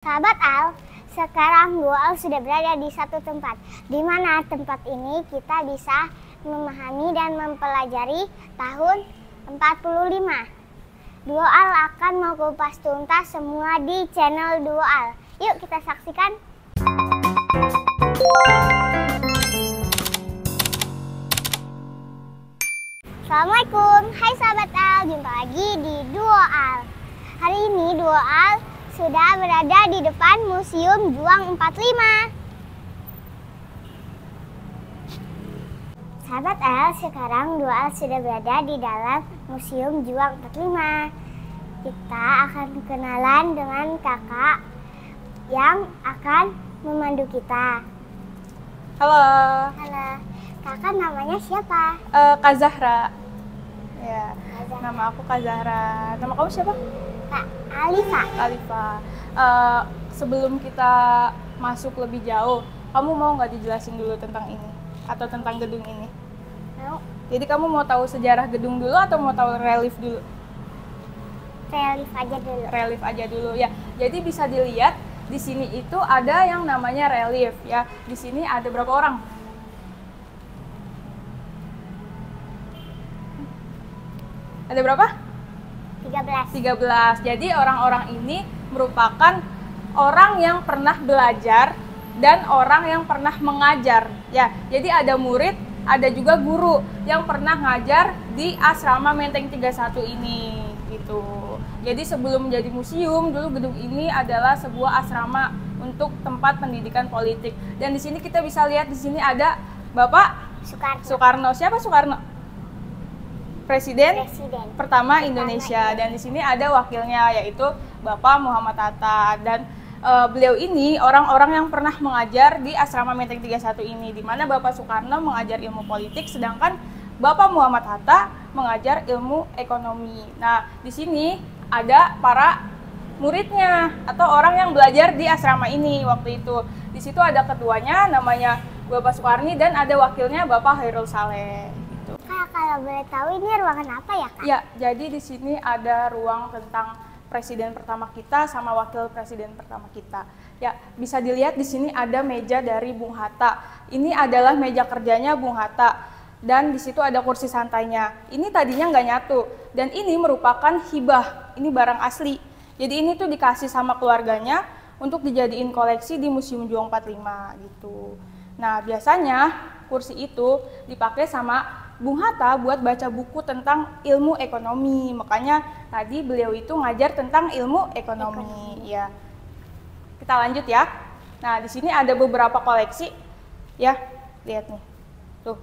Sahabat Al, sekarang Al sudah berada di satu tempat, di mana tempat ini kita bisa memahami dan mempelajari tahun 45. Al akan mengupas tuntas semua di channel Al. Yuk kita saksikan. Assalamualaikum, hai sahabat Al, jumpa lagi di Al. Hari ini Al sudah berada di depan Museum Juang 45. Sahabat Al, sekarang Al sudah berada di dalam Museum Juang 45. Kita akan kenalan dengan kakak yang akan memandu kita. Halo. Halo, kakak namanya siapa? Kak Zahra. Ya, Kak Zahra. nama aku Kak Zahra. Nama kamu siapa? Kak Alifa. Alifa. Sebelum kita masuk lebih jauh, kamu mau nggak dijelasin dulu tentang ini atau tentang gedung ini? Mau? Jadi kamu mau tahu sejarah gedung dulu atau mau tahu relief dulu? Relief aja dulu. Relief aja dulu ya. Jadi bisa dilihat di sini itu ada yang namanya relief ya. Di sini ada berapa orang? Ada berapa? 13. 13. Jadi orang-orang ini merupakan orang yang pernah belajar dan orang yang pernah mengajar ya. Jadi ada murid, ada juga guru yang pernah ngajar di asrama Menteng 31 ini gitu. Jadi sebelum menjadi museum, dulu gedung ini adalah sebuah asrama untuk tempat pendidikan politik. Dan di sini kita bisa lihat di sini ada Bapak Soekarno. Siapa Soekarno? Presiden pertama Indonesia. Dan di sini ada wakilnya yaitu Bapak Muhammad Hatta. Dan beliau ini orang-orang yang pernah mengajar di asrama Menteng 31 ini, di mana Bapak Soekarno mengajar ilmu politik, sedangkan Bapak Muhammad Hatta mengajar ilmu ekonomi. Nah, di sini ada para muridnya atau orang yang belajar di asrama ini waktu itu. Di situ ada ketuanya namanya Bapak Soekarni dan ada wakilnya Bapak Hairul Saleh. Kak, kalau boleh tahu ini ruangan apa ya, Kak? Ya, jadi di sini ada ruang tentang presiden pertama kita sama wakil presiden pertama kita. Ya, bisa dilihat di sini ada meja dari Bung Hatta. Ini adalah meja kerjanya Bung Hatta. Dan di situ ada kursi santainya. Ini tadinya nggak nyatu. Dan ini merupakan hibah. Ini barang asli. Jadi ini tuh dikasih sama keluarganya untuk dijadiin koleksi di Museum Juang 45 gitu. Nah, biasanya kursi itu dipakai sama Bung Hatta buat baca buku tentang ilmu ekonomi. Makanya tadi beliau itu ngajar tentang ilmu ekonomi. Ya. Kita lanjut ya. Nah, di sini ada beberapa koleksi. Ya, lihat nih. Tuh.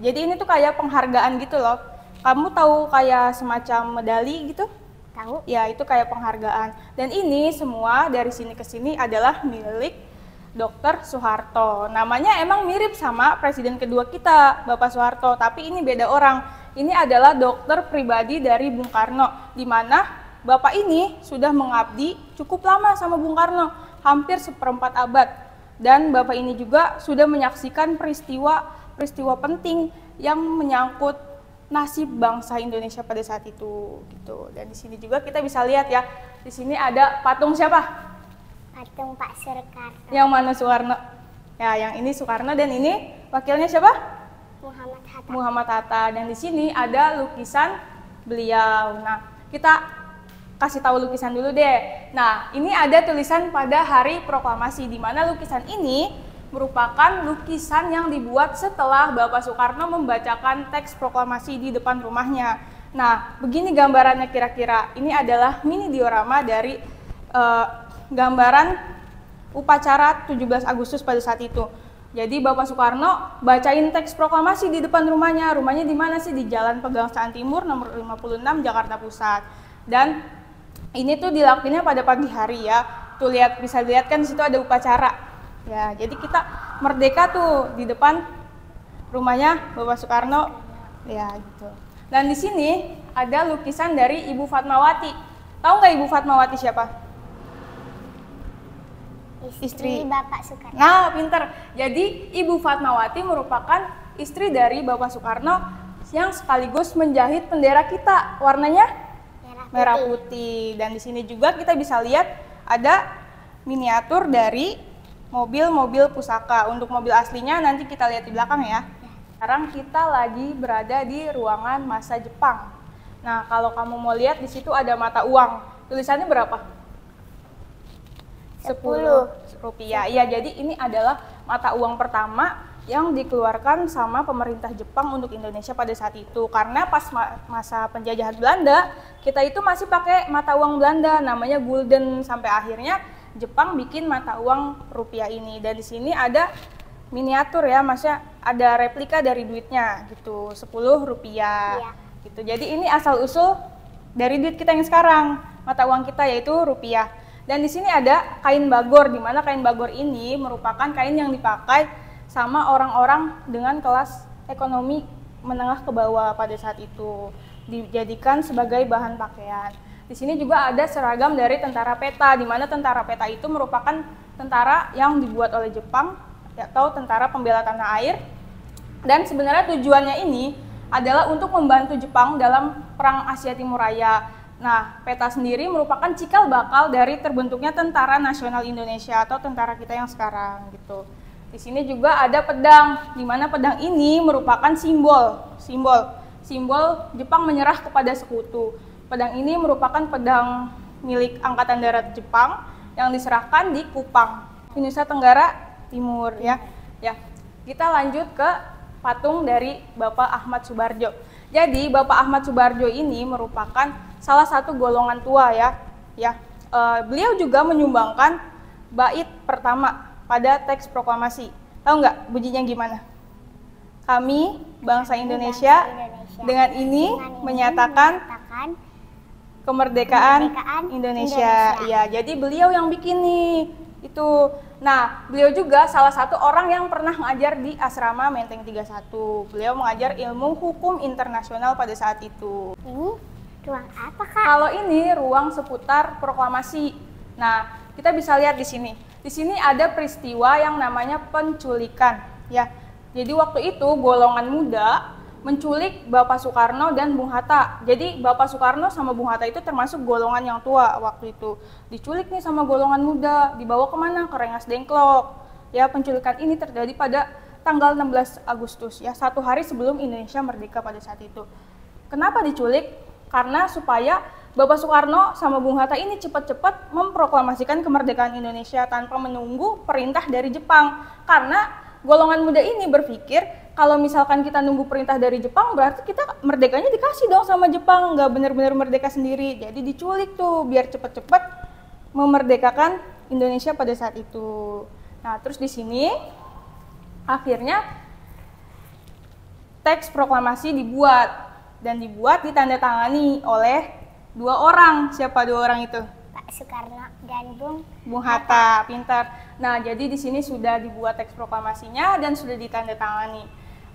Jadi ini tuh kayak penghargaan gitu loh. Kamu tahu kayak semacam medali gitu? Tahu. Ya, itu kayak penghargaan. Dan ini semua dari sini ke sini adalah milik Dr. Soeharto. Namanya emang mirip sama presiden kedua kita, Bapak Soeharto, tapi ini beda orang. Ini adalah dokter pribadi dari Bung Karno, di mana Bapak ini sudah mengabdi cukup lama sama Bung Karno, hampir seperempat abad. Dan Bapak ini juga sudah menyaksikan peristiwa penting yang menyangkut nasib bangsa Indonesia pada saat itu gitu. Dan di sini juga kita bisa lihat ya, di sini ada patung siapa? Patung Pak Soekarno. Yang mana Soekarno? Ya, yang ini Soekarno dan ini wakilnya siapa? Muhammad Hatta. Muhammad Hatta. Dan di sini ada lukisan beliau. Nah, kita kasih tahu lukisan dulu deh. Nah, ini ada tulisan pada Hari Proklamasi, di mana lukisan ini merupakan lukisan yang dibuat setelah Bapak Soekarno membacakan teks proklamasi di depan rumahnya. Nah, begini gambarannya kira-kira. Ini adalah mini diorama dari gambaran upacara 17 Agustus pada saat itu. Jadi Bapak Soekarno bacain teks proklamasi di depan rumahnya. Rumahnya di mana sih? Di Jalan Pegangsaan Timur nomor 56 Jakarta Pusat. Dan ini tuh dilakukannya pada pagi hari ya. Tuh lihat, bisa dilihat kan di situ ada upacara. Ya, jadi kita merdeka tuh di depan rumahnya Bapak Soekarno. Ya, gitu. Dan di sini ada lukisan dari Ibu Fatmawati. Tahu nggak Ibu Fatmawati siapa? Istri Bapak Soekarno. Nah, pinter. Jadi Ibu Fatmawati merupakan istri dari Bapak Soekarno yang sekaligus menjahit bendera kita. Warnanya merah putih. Dan di sini juga kita bisa lihat ada miniatur dari mobil-mobil pusaka. Untuk mobil aslinya nanti kita lihat di belakang ya. Sekarang kita lagi berada di ruangan masa Jepang. Nah, kalau kamu mau lihat di situ ada mata uang. Tulisannya berapa? 10 rupiah. Iya, jadi ini adalah mata uang pertama yang dikeluarkan sama pemerintah Jepang untuk Indonesia pada saat itu. Karena pas masa penjajahan Belanda, kita itu masih pakai mata uang Belanda namanya gulden, sampai akhirnya Jepang bikin mata uang rupiah ini. Dan di sini ada miniatur ya, maksudnya ada replika dari duitnya gitu, 10 rupiah. Iya. Gitu. Jadi ini asal usul dari duit kita yang sekarang, mata uang kita yaitu rupiah. Dan di sini ada kain bagor, di mana kain bagor ini merupakan kain yang dipakai sama orang-orang dengan kelas ekonomi menengah ke bawah pada saat itu, dijadikan sebagai bahan pakaian. Di sini juga ada seragam dari tentara peta, di mana tentara peta itu merupakan tentara yang dibuat oleh Jepang atau tentara pembela tanah air. Dan sebenarnya tujuannya ini adalah untuk membantu Jepang dalam Perang Asia Timur Raya. Nah, peta sendiri merupakan cikal bakal dari terbentuknya Tentara Nasional Indonesia atau tentara kita yang sekarang gitu. Di sini juga ada pedang, di mana pedang ini merupakan simbol Jepang menyerah kepada sekutu. Pedang ini merupakan pedang milik Angkatan Darat Jepang yang diserahkan di Kupang, Nusa Tenggara Timur ya. Ya, kita lanjut ke patung dari Bapak Ahmad Subarjo. Jadi Bapak Ahmad Subarjo ini merupakan salah satu golongan tua ya. Beliau juga menyumbangkan bait pertama pada teks proklamasi. Tahu nggak bunyinya gimana? Kami bangsa Indonesia dengan ini menyatakan kemerdekaan Indonesia. Ya, jadi beliau yang bikin nih itu. Nah, beliau juga salah satu orang yang pernah mengajar di asrama Menteng 31. Beliau mengajar ilmu hukum internasional pada saat itu. Ini ruang apa, Kak? Kalau ini ruang seputar proklamasi. Nah, kita bisa lihat di sini. Di sini ada peristiwa yang namanya penculikan, ya. Jadi waktu itu golongan muda menculik Bapak Soekarno dan Bung Hatta. Jadi Bapak Soekarno sama Bung Hatta itu termasuk golongan yang tua waktu itu. Diculik nih sama golongan muda, dibawa kemana? Ke Rengas Dengklok. Ya, penculikan ini terjadi pada tanggal 16 Agustus, ya, 1 hari sebelum Indonesia merdeka pada saat itu. Kenapa diculik? Karena supaya Bapak Soekarno sama Bung Hatta ini cepat-cepat memproklamasikan kemerdekaan Indonesia tanpa menunggu perintah dari Jepang. Karena golongan muda ini berpikir kalau misalkan kita nunggu perintah dari Jepang berarti kita merdekanya dikasih dong sama Jepang, nggak benar-benar merdeka sendiri. Jadi diculik tuh biar cepat-cepat memerdekakan Indonesia pada saat itu. Nah, terus di sini akhirnya teks proklamasi dibuat ditandatangani oleh 2 orang. Siapa 2 orang itu? Pak Soekarno dan Bung Hatta. Pintar. Nah, jadi di sini sudah dibuat teks proklamasinya dan sudah ditandatangani.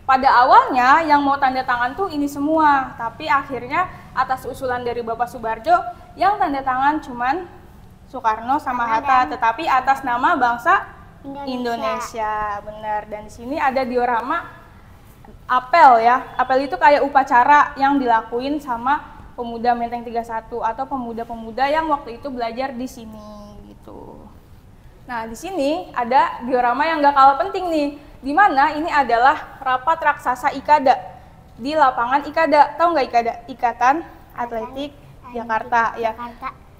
Pada awalnya yang mau tanda tangan tuh ini semua, tapi akhirnya atas usulan dari Bapak Subarjo yang tanda tangan cuman Soekarno sama Hatta, tetapi atas nama bangsa Indonesia. Benar. Dan di sini ada diorama apel ya. Apel itu kayak upacara yang dilakuin sama pemuda Menteng 31 atau pemuda-pemuda yang waktu itu belajar di sini gitu. Nah, di sini ada diorama yang gak kalah penting nih, di mana ini adalah rapat raksasa IKADA di lapangan IKADA. Tahu nggak IKADA? Ikatan Atletik Jakarta ya.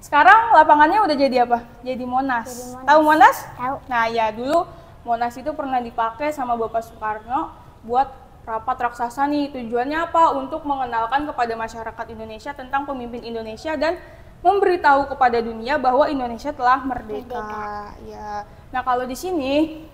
Sekarang lapangannya udah jadi apa? Jadi Monas. Tahu Monas? Tahu. Nah, ya dulu Monas itu pernah dipakai sama Bapak Soekarno buat rapat raksasa nih. Tujuannya apa? Untuk mengenalkan kepada masyarakat Indonesia tentang pemimpin Indonesia dan memberitahu kepada dunia bahwa Indonesia telah merdeka. Ya. Nah, kalau di sini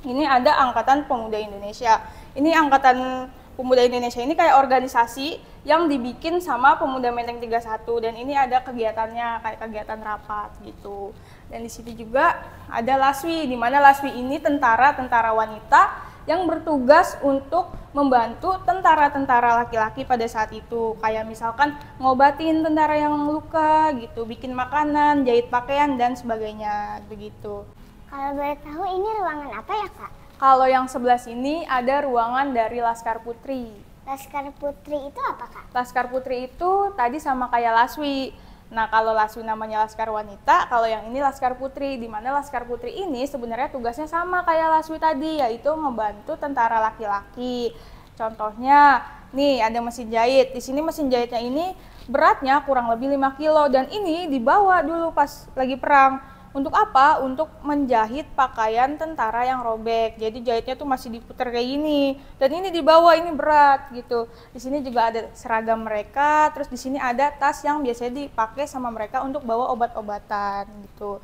ini ada Angkatan Pemuda Indonesia. Ini Angkatan Pemuda Indonesia ini kayak organisasi yang dibikin sama Pemuda Menteng 31 dan ini ada kegiatannya kayak kegiatan rapat gitu. Dan di sini juga ada Laswi, di mana Laswi ini tentara wanita yang bertugas untuk membantu tentara-tentara laki-laki pada saat itu. Kayak misalkan ngobatin tentara yang luka gitu, bikin makanan, jahit pakaian dan sebagainya begitu. Kalau boleh tahu ini ruangan apa ya, Kak? Kalau yang sebelah sini ada ruangan dari Laskar Putri. Laskar Putri itu apa, Kak? Laskar Putri itu tadi sama kayak Laswi. Nah, kalau Laswi namanya Laskar Wanita, kalau yang ini Laskar Putri, di mana Laskar Putri ini sebenarnya tugasnya sama kayak Laswi tadi, yaitu membantu tentara laki-laki. Contohnya, nih ada mesin jahit. Di sini mesin jahitnya ini beratnya kurang lebih 5 kilo dan ini dibawa dulu pas lagi perang. Untuk apa? Untuk menjahit pakaian tentara yang robek. Jadi jahitnya tuh masih diputar kayak gini. Dan ini dibawa, ini berat gitu. Di sini juga ada seragam mereka. Terus di sini ada tas yang biasanya dipakai sama mereka untuk bawa obat-obatan gitu.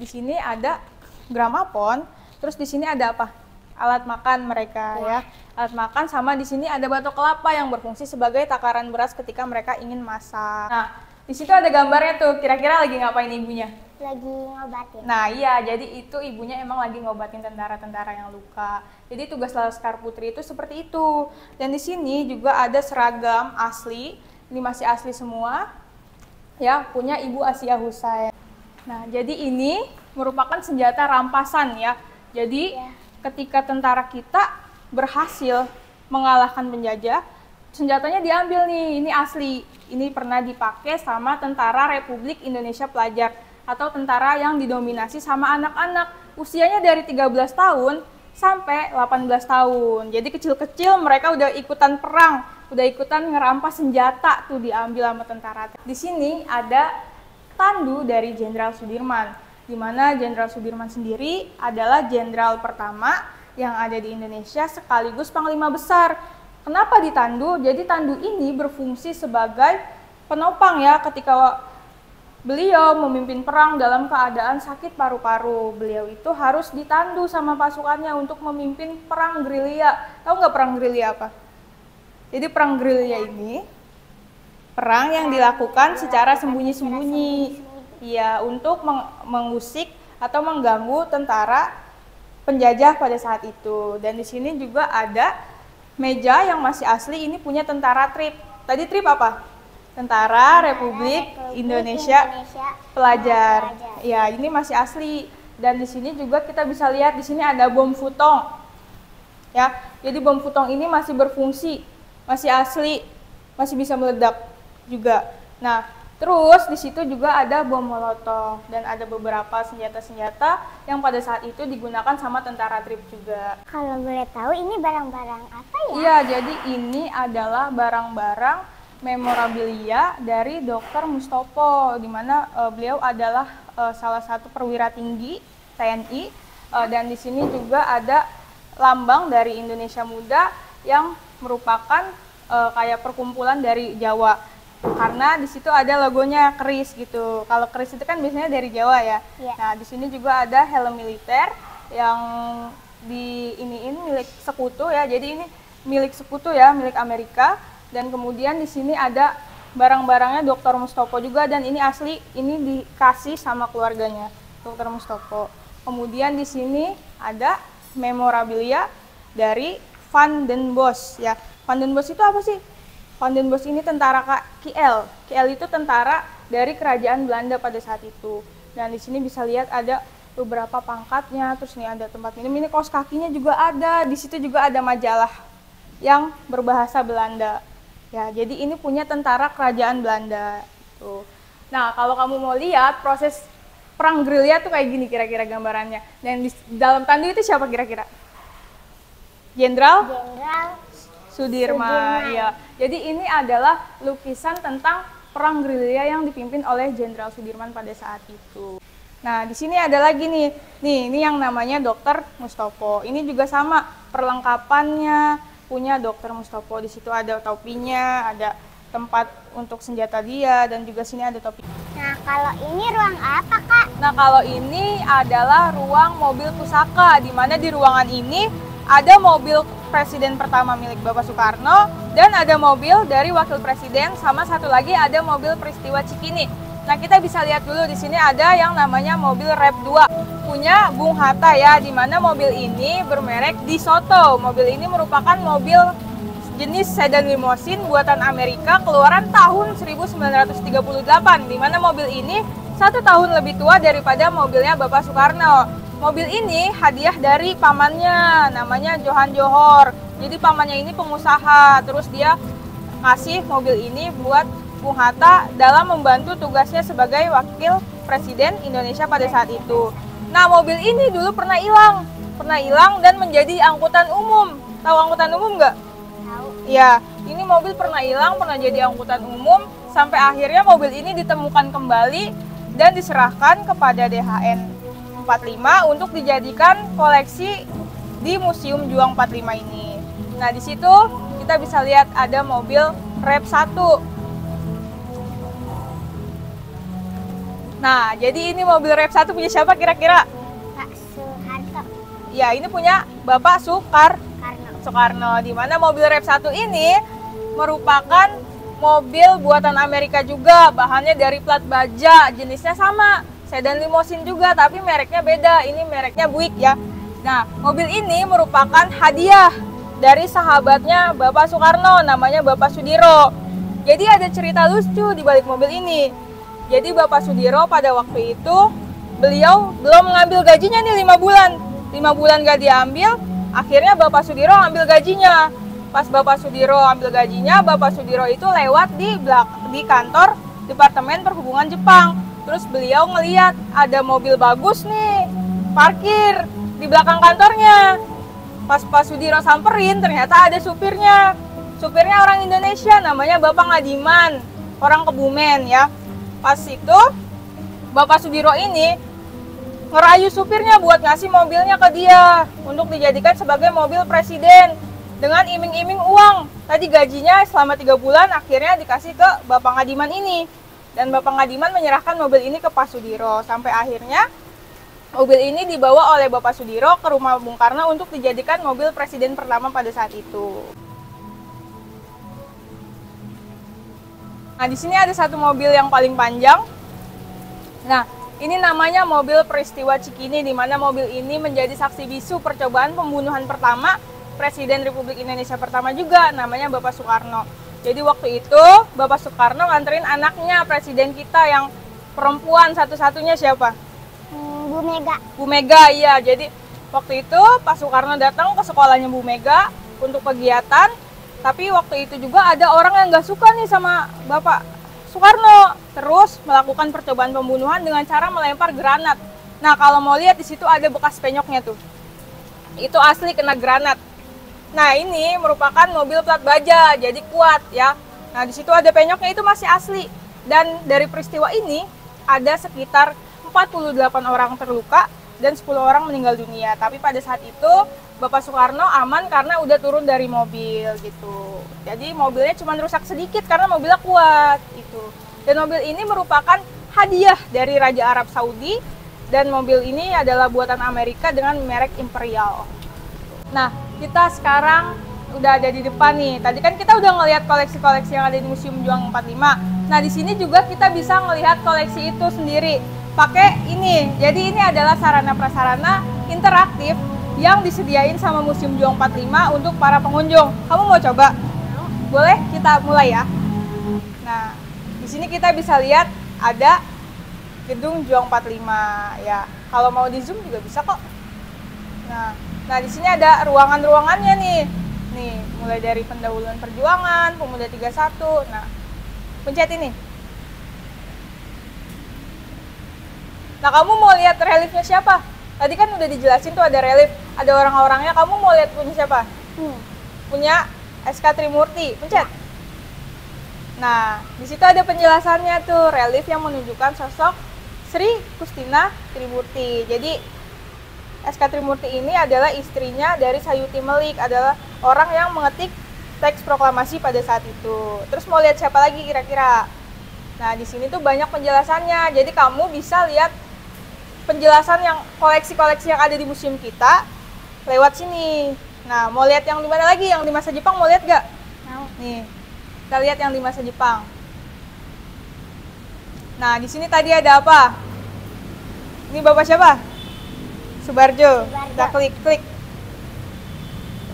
Di sini ada gramafon. Terus di sini ada apa? Alat makan mereka ya. Alat makan, sama di sini ada batok kelapa yang berfungsi sebagai takaran beras ketika mereka ingin masak. Nah, di situ ada gambarnya tuh. Kira-kira lagi ngapain ibunya? Lagi ngobatin. Nah iya, jadi itu ibunya emang lagi ngobatin tentara-tentara yang luka. Jadi tugas Laskar Putri itu seperti itu. Dan di sini juga ada seragam asli, ini masih asli semua, ya punya Ibu Asia Hussein. Nah jadi ini merupakan senjata rampasan ya. Jadi ketika tentara kita berhasil mengalahkan penjajah, senjatanya diambil nih, ini asli. Ini pernah dipakai sama tentara Republik Indonesia Pelajar atau tentara yang didominasi sama anak-anak usianya dari 13 tahun sampai 18 tahun. Jadi kecil-kecil mereka udah ikutan perang, udah ikutan ngerampas senjata tuh diambil sama tentara. Di sini ada tandu dari Jenderal Sudirman, di mana Jenderal Sudirman sendiri adalah jenderal pertama yang ada di Indonesia sekaligus panglima besar. Kenapa ditandu? Jadi tandu ini berfungsi sebagai penopang ya ketika beliau memimpin perang dalam keadaan sakit paru-paru. Beliau itu harus ditandu sama pasukannya untuk memimpin perang gerilya. Tahu nggak perang gerilya apa? Jadi perang gerilya ini perang yang dilakukan secara sembunyi-sembunyi. Ya, untuk mengusik atau mengganggu tentara penjajah pada saat itu. Dan di sini juga ada meja yang masih asli, ini punya tentara TRIP. Tadi TRIP apa? Tentara Republik Indonesia Pelajar. Ya, ini masih asli. Dan di sini juga kita bisa lihat di sini ada bom futong. Ya, jadi bom futong ini masih berfungsi, masih asli, masih bisa meledak juga. Nah, terus di situ juga ada bom molotov dan ada beberapa senjata-senjata yang pada saat itu digunakan sama tentara TRIP juga. Kalau boleh tahu ini barang-barang apa ya? Iya, jadi ini adalah barang-barang memorabilia dari Dr. Mustopo, di mana beliau adalah salah satu perwira tinggi TNI, dan di sini juga ada lambang dari Indonesia Muda yang merupakan kayak perkumpulan dari Jawa, karena di situ ada logonya keris gitu. Kalau keris itu kan biasanya dari Jawa ya. Nah di sini juga ada helm militer yang iniin milik sekutu ya. Jadi ini milik sekutu ya, milik Amerika. Dan kemudian di sini ada barang-barangnya Dr. Mustopo juga, dan ini asli, ini dikasih sama keluarganya Dr. Mustopo. Kemudian di sini ada memorabilia dari Van den Bosch ya. Van den Bosch itu apa sih? Van den Bosch ini tentara KL. KL itu tentara dari kerajaan Belanda pada saat itu. Dan di sini bisa lihat ada beberapa pangkatnya, terus nih ada tempat minum, ini kaos kakinya juga ada. Di situ juga ada majalah yang berbahasa Belanda. Ya, jadi ini punya tentara kerajaan Belanda. Tuh. Nah, kalau kamu mau lihat proses perang gerilya tuh kayak gini kira-kira gambarannya. Dan di dalam tandu itu siapa kira-kira? Jenderal Sudirman. Ya. Jadi ini adalah lukisan tentang perang gerilya yang dipimpin oleh Jenderal Sudirman pada saat itu. Nah, di sini ada lagi nih. Nih, ini yang namanya Dr. Mustopo. Ini juga sama perlengkapannya. Punya Dr. Mustopo. Di situ ada topinya, ada tempat untuk senjata dia, dan juga sini ada topi. Nah, kalau ini ruang apa, Kak? Nah, kalau ini adalah ruang mobil pusaka, di mana di ruangan ini ada mobil presiden pertama milik Bapak Soekarno, dan ada mobil dari wakil presiden, sama satu lagi ada mobil peristiwa Cikini. Nah, kita bisa lihat dulu di sini ada yang namanya mobil Rep 2 punya Bung Hatta ya, di mana mobil ini bermerek DeSoto. Mobil ini merupakan mobil jenis sedan limosin buatan Amerika keluaran tahun 1938, di mana mobil ini 1 tahun lebih tua daripada mobilnya Bapak Soekarno. Mobil ini hadiah dari pamannya, namanya Johan Johor. Jadi pamannya ini pengusaha, terus dia ngasih mobil ini buat Bung Hatta dalam membantu tugasnya sebagai wakil presiden Indonesia pada saat itu. Nah, mobil ini dulu pernah hilang dan menjadi angkutan umum. Tahu angkutan umum nggak? Tahu. Ya, ini mobil pernah hilang, pernah jadi angkutan umum, sampai akhirnya mobil ini ditemukan kembali dan diserahkan kepada DHN 45 untuk dijadikan koleksi di Museum Juang 45 ini. Nah, di situ kita bisa lihat ada mobil Rep 1. Nah, jadi ini mobil Rep 1 punya siapa kira-kira? Pak Soeharto. Ya, ini punya Bapak Soekarno. Di mana mobil Rep 1 ini merupakan mobil buatan Amerika juga, bahannya dari plat baja, jenisnya sama, sedan limosin juga, tapi mereknya beda. Ini mereknya Buick ya. Nah, mobil ini merupakan hadiah dari sahabatnya Bapak Soekarno, namanya Bapak Sudiro. Jadi ada cerita lucu di balik mobil ini. Jadi Bapak Sudiro pada waktu itu, beliau belum mengambil gajinya nih 5 bulan. 5 bulan gak diambil, akhirnya Bapak Sudiro ambil gajinya. Pas Bapak Sudiro ambil gajinya, Bapak Sudiro itu lewat di kantor Departemen Perhubungan Jepang. Terus beliau ngeliat ada mobil bagus nih, parkir di belakang kantornya. Pas Pak Sudiro samperin, ternyata ada supirnya. Supirnya orang Indonesia, namanya Bapak Ngadiman, orang Kebumen ya. Pas itu, Bapak Sudiro ini ngerayu supirnya buat ngasih mobilnya ke dia untuk dijadikan sebagai mobil presiden dengan iming-iming uang. Tadi gajinya selama 3 bulan akhirnya dikasih ke Bapak Ngadiman ini. Dan Bapak Ngadiman menyerahkan mobil ini ke Pak Sudiro. Sampai akhirnya mobil ini dibawa oleh Bapak Sudiro ke rumah Bung Karno untuk dijadikan mobil presiden pertama pada saat itu. Nah, di sini ada satu mobil yang paling panjang. Nah, ini namanya mobil peristiwa Cikini, di mana mobil ini menjadi saksi bisu percobaan pembunuhan pertama Presiden Republik Indonesia pertama juga, namanya Bapak Soekarno. Jadi waktu itu Bapak Soekarno nganterin anaknya presiden kita yang perempuan satu-satunya siapa? Bu Mega. Bu Mega, iya. Jadi waktu itu Pak Soekarno datang ke sekolahnya Bu Mega untuk kegiatan. Tapi waktu itu juga ada orang yang nggak suka nih sama Bapak Soekarno. Terus melakukan percobaan pembunuhan dengan cara melempar granat. Nah, kalau mau lihat di situ ada bekas penyoknya tuh. Itu asli kena granat. Nah, ini merupakan mobil plat baja, jadi kuat ya. Nah, di situ ada penyoknya, itu masih asli. Dan dari peristiwa ini ada sekitar 48 orang terluka dan 10 orang meninggal dunia. Tapi pada saat itu Bapak Soekarno aman karena udah turun dari mobil gitu. Jadi mobilnya cuma rusak sedikit karena mobilnya kuat gitu. Dan mobil ini merupakan hadiah dari Raja Arab Saudi, dan mobil ini adalah buatan Amerika dengan merek Imperial. Nah, kita sekarang udah ada di depan nih. Tadi kan kita udah ngelihat koleksi-koleksi yang ada di Museum Juang 45. Nah, di sini juga kita bisa ngelihat koleksi itu sendiri pakai ini. Jadi ini adalah sarana-prasarana interaktif yang disediain sama Museum Juang 45 untuk para pengunjung. Kamu mau coba? Boleh? Kita mulai ya. Nah, di sini kita bisa lihat ada gedung Juang 45 ya. Kalau mau di zoom juga bisa kok. Nah, di sini ada ruangan-ruangannya nih. Nih, mulai dari pendahuluan perjuangan, Pemuda 31. Nah, pencet ini. Nah, kamu mau lihat reliefnya siapa? Tadi kan udah dijelasin tuh ada relief, ada orang-orangnya. Kamu mau lihat punya siapa? Punya SK Trimurti. Pencet. Nah, di situ ada penjelasannya tuh, relief yang menunjukkan sosok Sri Kustina Trimurti. Jadi SK Trimurti ini adalah istrinya dari Sayuti Melik, adalah orang yang mengetik teks proklamasi pada saat itu. Terus mau lihat siapa lagi kira-kira? Nah, di sini tuh banyak penjelasannya. Jadi kamu bisa lihat penjelasan yang koleksi-koleksi yang ada di museum kita lewat sini. Nah, mau lihat yang di mana lagi? Yang di masa Jepang mau lihat gak? Mau. Nih, kita lihat yang di masa Jepang. Nah, di sini tadi ada apa? Ini Bapak siapa? Subarjo. Kita klik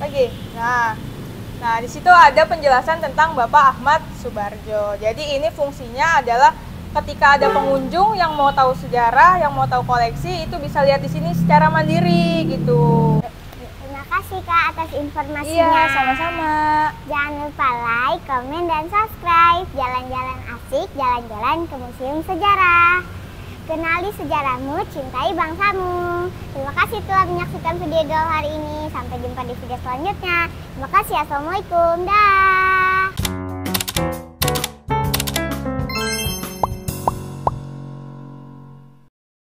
lagi. Nah, di situ ada penjelasan tentang Bapak Ahmad Subarjo. Jadi ini fungsinya adalah ketika ada pengunjung yang mau tahu sejarah, yang mau tahu koleksi, itu bisa lihat di sini secara mandiri gitu. Terima kasih Kak atas informasinya. Iya, sama-sama. Jangan lupa like, komen, dan subscribe. Jalan-jalan asik, jalan-jalan ke Museum Sejarah. Kenali sejarahmu, cintai bangsamu. Terima kasih telah menyaksikan video Idul hari ini. Sampai jumpa di video selanjutnya. Terima kasih. Assalamualaikum. Dah.